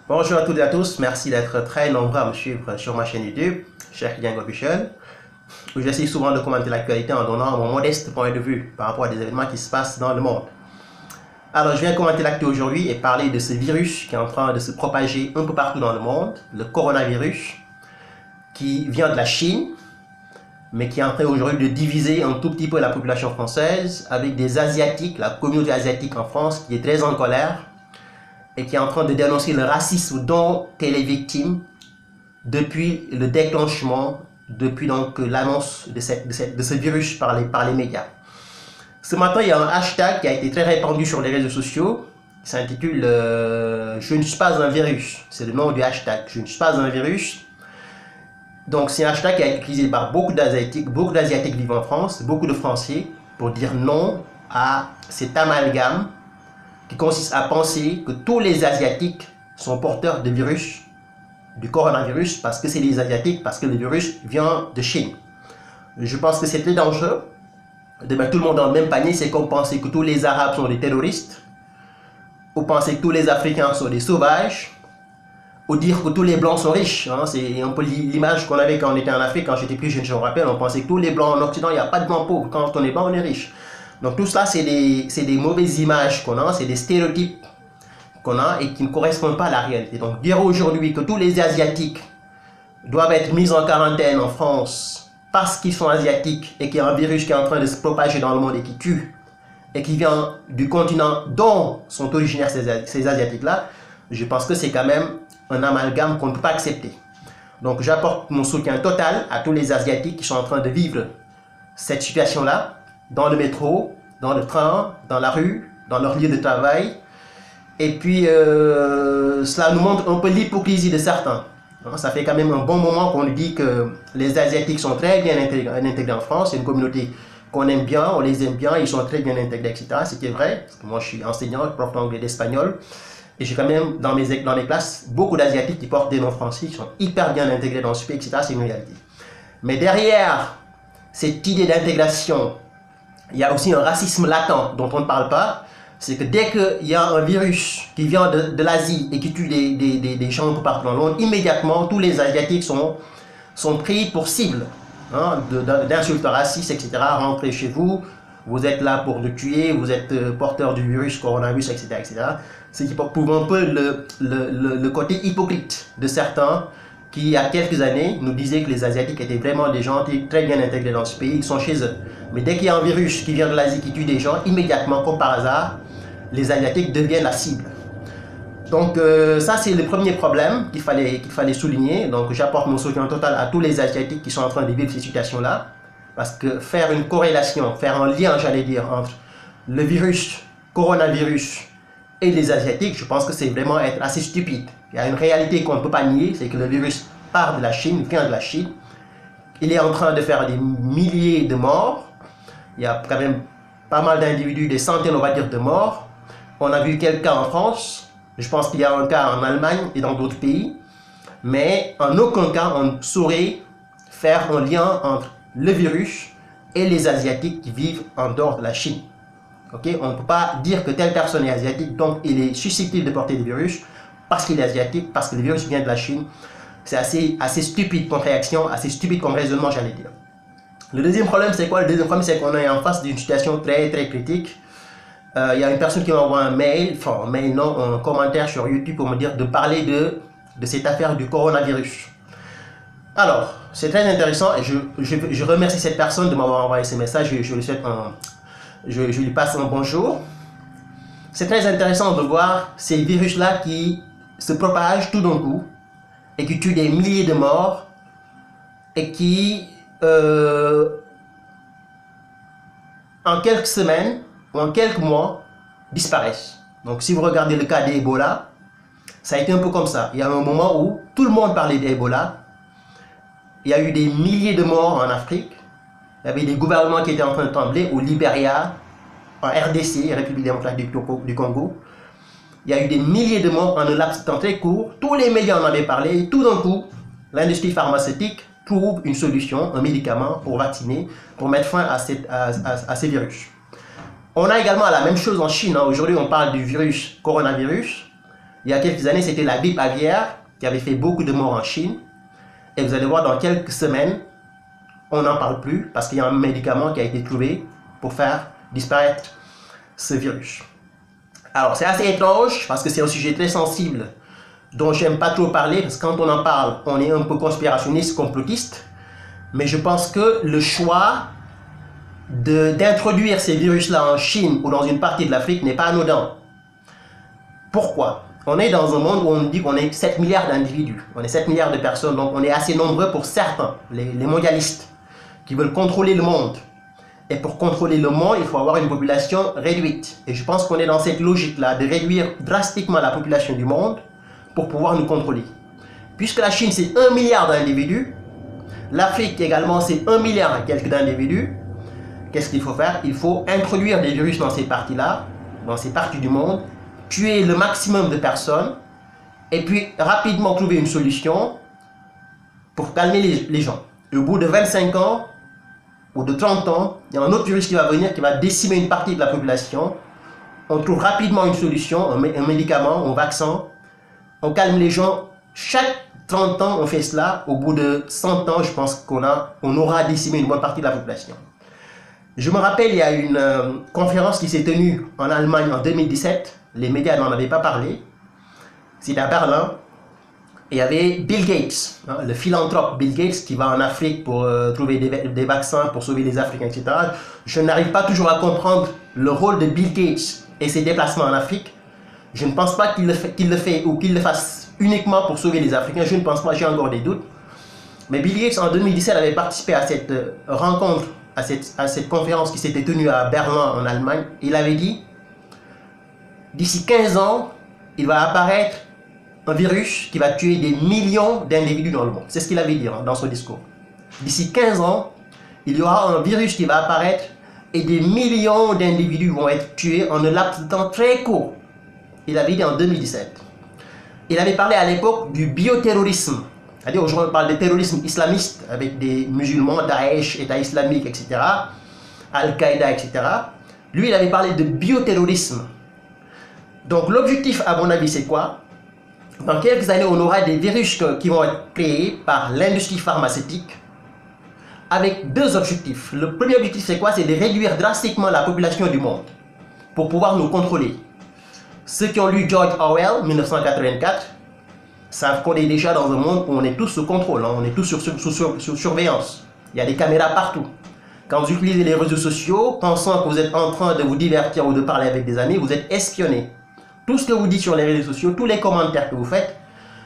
Bonjour à toutes et à tous, merci d'être très nombreux à me suivre sur ma chaîne YouTube, Cheikh Yang Official, où j'essaie souvent de commenter l'actualité en donnant mon modeste point de vue par rapport à des événements qui se passent dans le monde. Alors, je viens commenter l'actu aujourd'hui et parler de ce virus qui est en train de se propager un peu partout dans le monde, le coronavirus, qui vient de la Chine, mais qui est en train aujourd'hui de diviser un tout petit peu la population française, avec des Asiatiques, la communauté asiatique en France, qui est très en colère, et qui est en train de dénoncer le racisme dont elle est victime depuis le déclenchement, depuis donc l'annonce de ce virus par les médias. Ce matin, il y a un hashtag qui a été très répandu sur les réseaux sociaux, qui s'intitule Je ne suis pas un virus. C'est le nom du hashtag, Je ne suis pas un virus. Donc c'est un hashtag qui a été utilisé par beaucoup d'Asiatiques vivant en France, beaucoup de Français, pour dire non à cet amalgame qui consiste à penser que tous les Asiatiques sont porteurs de virus, du coronavirus, parce que c'est les Asiatiques, parce que le virus vient de Chine. Je pense que c'est très dangereux de mettre tout le monde dans le même panier. C'est comme penser que tous les Arabes sont des terroristes, ou penser que tous les Africains sont des sauvages, ou dire que tous les Blancs sont riches. C'est un peu l'image qu'on avait quand on était en Afrique, quand j'étais plus jeune, je me rappelle, on pensait que tous les Blancs en Occident, il n'y a pas de Blancs pauvres, quand on est blanc, on est riche. Donc tout ça, c'est des mauvaises images qu'on a, c'est des stéréotypes qu'on a et qui ne correspondent pas à la réalité. Donc dire aujourd'hui que tous les Asiatiques doivent être mis en quarantaine en France parce qu'ils sont Asiatiques et qu'il y a un virus qui est en train de se propager dans le monde et qui tue, et qui vient du continent dont sont originaires ces Asiatiques-là, je pense que c'est quand même un amalgame qu'on ne peut pas accepter. Donc j'apporte mon soutien total à tous les Asiatiques qui sont en train de vivre cette situation-là, dans le métro, dans le train, dans la rue, dans leur lieu de travail. Et puis, cela nous montre un peu l'hypocrisie de certains. Ça fait quand même un bon moment qu'on nous dit que les Asiatiques sont très bien intégrés en France. C'est une communauté qu'on aime bien, on les aime bien, ils sont très bien intégrés, etc. Ce qui est vrai, parce que moi je suis enseignant, prof d'anglais et d'espagnol. Et j'ai quand même dans mes classes beaucoup d'Asiatiques qui portent des noms français, qui sont hyper bien intégrés dans ce pays, etc. C'est une réalité. Mais derrière cette idée d'intégration, il y a aussi un racisme latent dont on ne parle pas. C'est que dès qu'il y a un virus qui vient de l'Asie et qui tue des gens un peu partout dans le monde, immédiatement tous les Asiatiques sont pris pour cible d'insultes racistes, etc. Rentrez chez vous, vous êtes là pour nous tuer, vous êtes porteur du virus, coronavirus, etc. etc. Ce qui prouve un peu le côté hypocrite de certains qui, il y a quelques années, nous disaient que les Asiatiques étaient vraiment des gens très bien intégrés dans ce pays, ils sont chez eux. Mais dès qu'il y a un virus qui vient de l'Asie qui tue des gens, immédiatement, comme par hasard, les Asiatiques deviennent la cible. Donc ça, c'est le premier problème qu'il fallait souligner. Donc j'apporte mon soutien total à tous les Asiatiques qui sont en train de vivre ces situations-là. Parce que faire une corrélation, faire un lien, j'allais dire, entre le virus, coronavirus, et les Asiatiques, je pense que c'est vraiment être assez stupide. Il y a une réalité qu'on ne peut pas nier, c'est que le virus part de la Chine, vient de la Chine. Il est en train de faire des milliers de morts. Il y a quand même pas mal d'individus, des centaines, on va dire, de morts. On a vu quelques cas en France. Je pense qu'il y a un cas en Allemagne et dans d'autres pays. Mais en aucun cas, on ne saurait faire un lien entre le virus et les Asiatiques qui vivent en dehors de la Chine. Okay? On ne peut pas dire que telle personne est asiatique, donc il est susceptible de porter des virus parce qu'il est asiatique, parce que le virus vient de la Chine. C'est assez stupide comme réaction, assez stupide comme raisonnement, j'allais dire. Le deuxième problème, c'est quoi? Le deuxième problème, c'est qu'on est en face d'une situation très très critique. Il y a une personne qui m'envoie un mail, enfin un mail non, un commentaire sur YouTube pour me dire de parler de cette affaire du coronavirus. Alors, c'est très intéressant et je remercie cette personne de m'avoir envoyé ce message. Je lui passe un bonjour. C'est très intéressant de voir ces virus-là qui se propagent tout d'un coup et qui tuent des milliers de morts et qui, en quelques semaines ou en quelques mois, disparaissent. Donc si vous regardez le cas d'Ebola, ça a été un peu comme ça. Il y a un moment où tout le monde parlait d'Ebola. Il y a eu des milliers de morts en Afrique. Il y avait des gouvernements qui étaient en train de trembler au Libéria, en RDC, République démocratique du Congo. Il y a eu des milliers de morts en un laps de temps très court. Tous les médias en avaient parlé. Tout d'un coup, l'industrie pharmaceutique trouve une solution, un médicament pour vacciner, pour mettre fin à ces virus. On a également la même chose en Chine. Aujourd'hui, on parle du virus coronavirus. Il y a quelques années, c'était la grippe aviaire qui avait fait beaucoup de morts en Chine. Et vous allez voir, dans quelques semaines, on n'en parle plus parce qu'il y a un médicament qui a été trouvé pour faire disparaître ce virus. Alors, c'est assez étrange parce que c'est un sujet très sensible dont j'aime pas trop parler parce que quand on en parle, on est un peu conspirationniste, complotiste. Mais je pense que le choix d'introduire ces virus-là en Chine ou dans une partie de l'Afrique n'est pas anodin. Pourquoi? On est dans un monde où on dit qu'on est 7 milliards d'individus, on est 7 milliards de personnes, donc on est assez nombreux pour certains, les mondialistes, qui veulent contrôler le monde. Et pour contrôler le monde, il faut avoir une population réduite. Et je pense qu'on est dans cette logique-là de réduire drastiquement la population du monde pour pouvoir nous contrôler. Puisque la Chine, c'est 1 milliard d'individus, l'Afrique également, c'est 1 milliard et quelques d'individus, qu'est-ce qu'il faut faire? Il faut introduire des virus dans ces parties-là, dans ces parties du monde, tuer le maximum de personnes, et puis rapidement trouver une solution pour calmer les gens. Et au bout de 25 ans, ou de 30 ans, il y a un autre virus qui va venir, qui va décimer une partie de la population. On trouve rapidement une solution, un médicament, un vaccin. On calme les gens. Chaque 30 ans, on fait cela. Au bout de 100 ans, je pense qu'on aura décimé une bonne partie de la population. Je me rappelle, il y a une conférence qui s'est tenue en Allemagne en 2017. Les médias n'en avaient pas parlé. C'était à Berlin. Il y avait Bill Gates, hein, le philanthrope Bill Gates qui va en Afrique pour trouver des vaccins pour sauver les Africains, etc. Je n'arrive pas toujours à comprendre le rôle de Bill Gates et ses déplacements en Afrique. Je ne pense pas qu'il le fait ou qu'il le fasse uniquement pour sauver les Africains. Je ne pense pas, j'ai encore des doutes. Mais Bill Gates en 2017 avait participé à cette rencontre, à cette conférence qui s'était tenue à Berlin en Allemagne. Il avait dit, d'ici 15 ans, il va apparaître un virus qui va tuer des millions d'individus dans le monde. C'est ce qu'il avait dit dans son discours. D'ici 15 ans, il y aura un virus qui va apparaître et des millions d'individus vont être tués en un laps de temps très court. Il avait dit en 2017. Il avait parlé à l'époque du bioterrorisme. C'est-à-dire aujourd'hui on parle de terrorisme islamiste avec des musulmans, Daesh, État islamique, etc. Al-Qaïda, etc. Lui, il avait parlé de bioterrorisme. Donc l'objectif, à mon avis, c'est quoi? Dans quelques années, on aura des virus qui vont être créés par l'industrie pharmaceutique avec deux objectifs. Le premier objectif, c'est quoi? C'est de réduire drastiquement la population du monde pour pouvoir nous contrôler. Ceux qui ont lu George Orwell, 1984, savent qu'on est déjà dans un monde où on est tous sous contrôle, hein, on est tous sous surveillance. Il y a des caméras partout. Quand vous utilisez les réseaux sociaux, pensant que vous êtes en train de vous divertir ou de parler avec des amis, vous êtes espionné. Tout ce que vous dites sur les réseaux sociaux, tous les commentaires que vous faites,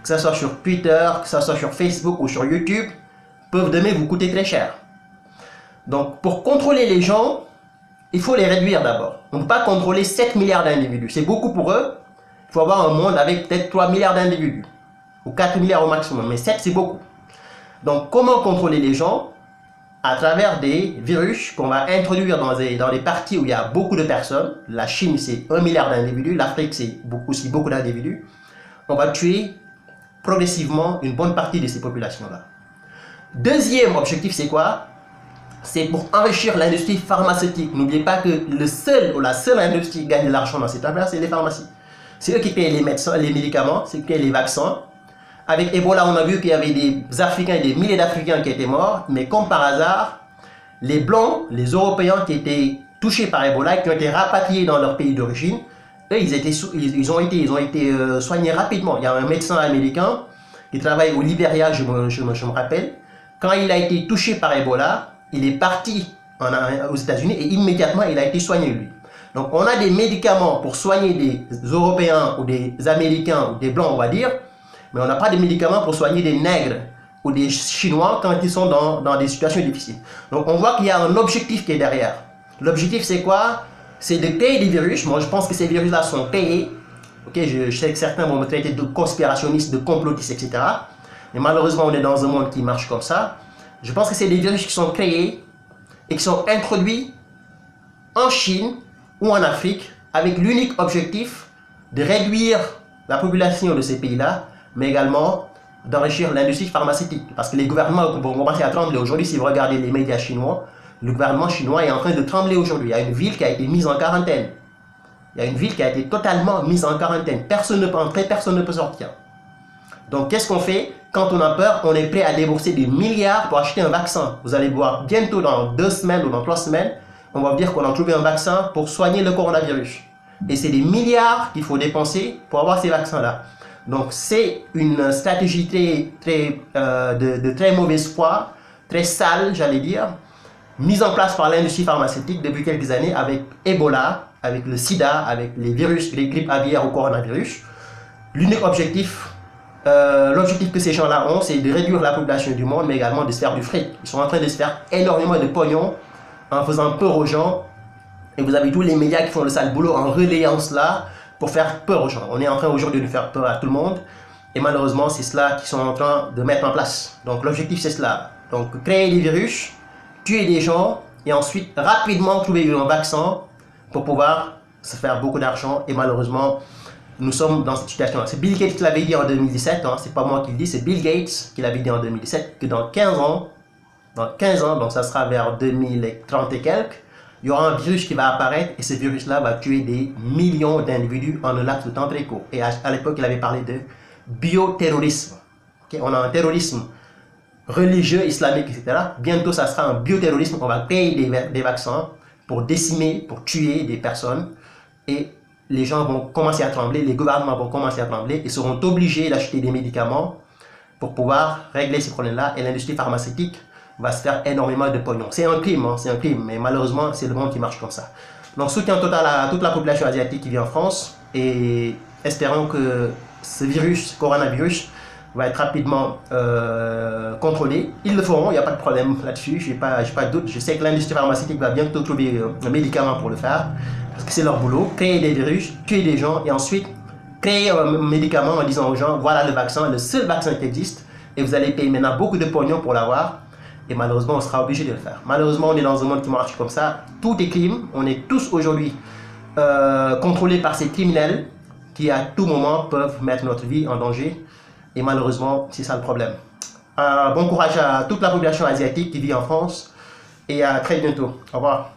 que ce soit sur Twitter, que ce soit sur Facebook ou sur YouTube, peuvent demain vous coûter très cher. Donc, pour contrôler les gens, il faut les réduire d'abord. On ne peut pas contrôler 7 milliards d'individus. C'est beaucoup pour eux. Il faut avoir un monde avec peut-être 3 milliards d'individus. Ou 4 milliards au maximum. Mais 7, c'est beaucoup. Donc, comment contrôler les gens? À travers des virus qu'on va introduire dans les parties où il y a beaucoup de personnes. La Chine, c'est 1 milliard d'individus. L'Afrique, c'est aussi beaucoup d'individus. On va tuer progressivement une bonne partie de ces populations-là. Deuxième objectif, c'est quoi? C'est pour enrichir l'industrie pharmaceutique. N'oubliez pas que le seul ou la seule industrie qui gagne de l'argent dans cette affaire, c'est les pharmacies. C'est eux qui payent les médecins, les médicaments, c'est eux qui payent les vaccins. Avec Ebola, on a vu qu'il y avait des Africains, des milliers d'Africains qui étaient morts, mais comme par hasard, les Blancs, les Européens qui étaient touchés par Ebola, qui ont été rapatriés dans leur pays d'origine, eux, ils ont été soignés rapidement. Il y a un médecin américain qui travaille au Libéria, je me rappelle. Quand il a été touché par Ebola, il est parti aux États-Unis et immédiatement, il a été soigné, lui. Donc, on a des médicaments pour soigner des Européens ou des Américains ou des Blancs, on va dire, mais on n'a pas de médicaments pour soigner des nègres ou des Chinois quand ils sont dans des situations difficiles. Donc on voit qu'il y a un objectif qui est derrière. L'objectif c'est quoi? C'est de créer des virus. Moi je pense que ces virus-là sont créés. Okay, je sais que certains vont me traiter de conspirationniste, de complotiste, etc. Mais malheureusement on est dans un monde qui marche comme ça. Je pense que c'est des virus qui sont créés et qui sont introduits en Chine ou en Afrique avec l'unique objectif de réduire la population de ces pays-là, mais également d'enrichir l'industrie pharmaceutique. Parce que les gouvernements vont commencer à trembler aujourd'hui. Si vous regardez les médias chinois, le gouvernement chinois est en train de trembler aujourd'hui. Il y a une ville qui a été mise en quarantaine. Il y a une ville qui a été totalement mise en quarantaine. Personne ne peut entrer, personne ne peut sortir. Donc, qu'est-ce qu'on fait? Quand on a peur, on est prêt à débourser des milliards pour acheter un vaccin. Vous allez voir bientôt, dans 2 semaines ou dans 3 semaines, on va dire qu'on a trouvé un vaccin pour soigner le coronavirus. Et c'est des milliards qu'il faut dépenser pour avoir ces vaccins-là. Donc, c'est une stratégie de très mauvaise foi, très sale, j'allais dire, mise en place par l'industrie pharmaceutique depuis quelques années avec Ebola, avec le sida, avec les virus, les grippes aviaires ou coronavirus. L'unique objectif, l'objectif que ces gens-là ont, c'est de réduire la population du monde, mais également de se faire du fric. Ils sont en train de se faire énormément de pognon en faisant peur aux gens. Et vous avez tous les médias qui font le sale boulot en relayant cela pour faire peur aux gens. On est en train aujourd'hui de faire peur à tout le monde. Et malheureusement, c'est cela qu'ils sont en train de mettre en place. Donc l'objectif, c'est cela. Donc créer des virus, tuer des gens et ensuite rapidement trouver un vaccin pour pouvoir se faire beaucoup d'argent. Et malheureusement, nous sommes dans cette situation-là. C'est Bill Gates qui l'avait dit en 2017, hein, c'est pas moi qui le dis, c'est Bill Gates qui l'avait dit en 2017, que dans 15 ans, donc ça sera vers 2030 et quelques, il y aura un virus qui va apparaître et ce virus-là va tuer des millions d'individus en un laps de temps très court. Et à l'époque, il avait parlé de bioterrorisme. Okay? On a un terrorisme religieux, islamique, etc. Bientôt, ça sera un bioterrorisme. On va créer des vaccins pour décimer, pour tuer des personnes. Et les gens vont commencer à trembler, les gouvernements vont commencer à trembler et seront obligés d'acheter des médicaments pour pouvoir régler ces problèmes-là. Et l'industrie pharmaceutique va se faire énormément de pognon. C'est un crime, hein, c'est un crime, mais malheureusement, c'est le monde qui marche comme ça. Donc, soutien total à toute la population asiatique qui vit en France et espérons que ce virus, coronavirus, va être rapidement contrôlé. Ils le feront, il n'y a pas de problème là-dessus, je n'ai pas de doute. Je sais que l'industrie pharmaceutique va bientôt trouver un médicament pour le faire, parce que c'est leur boulot, créer des virus, tuer des gens et ensuite créer un médicament en disant aux gens, voilà le vaccin, le seul vaccin qui existe, et vous allez payer maintenant beaucoup de pognon pour l'avoir, et malheureusement on sera obligé de le faire. Malheureusement on est dans un monde qui marche comme ça, tout est crime, on est tous aujourd'hui contrôlés par ces criminels qui à tout moment peuvent mettre notre vie en danger. Et malheureusement, c'est ça le problème. Bon courage à toute la population asiatique qui vit en France et à très bientôt. Au revoir.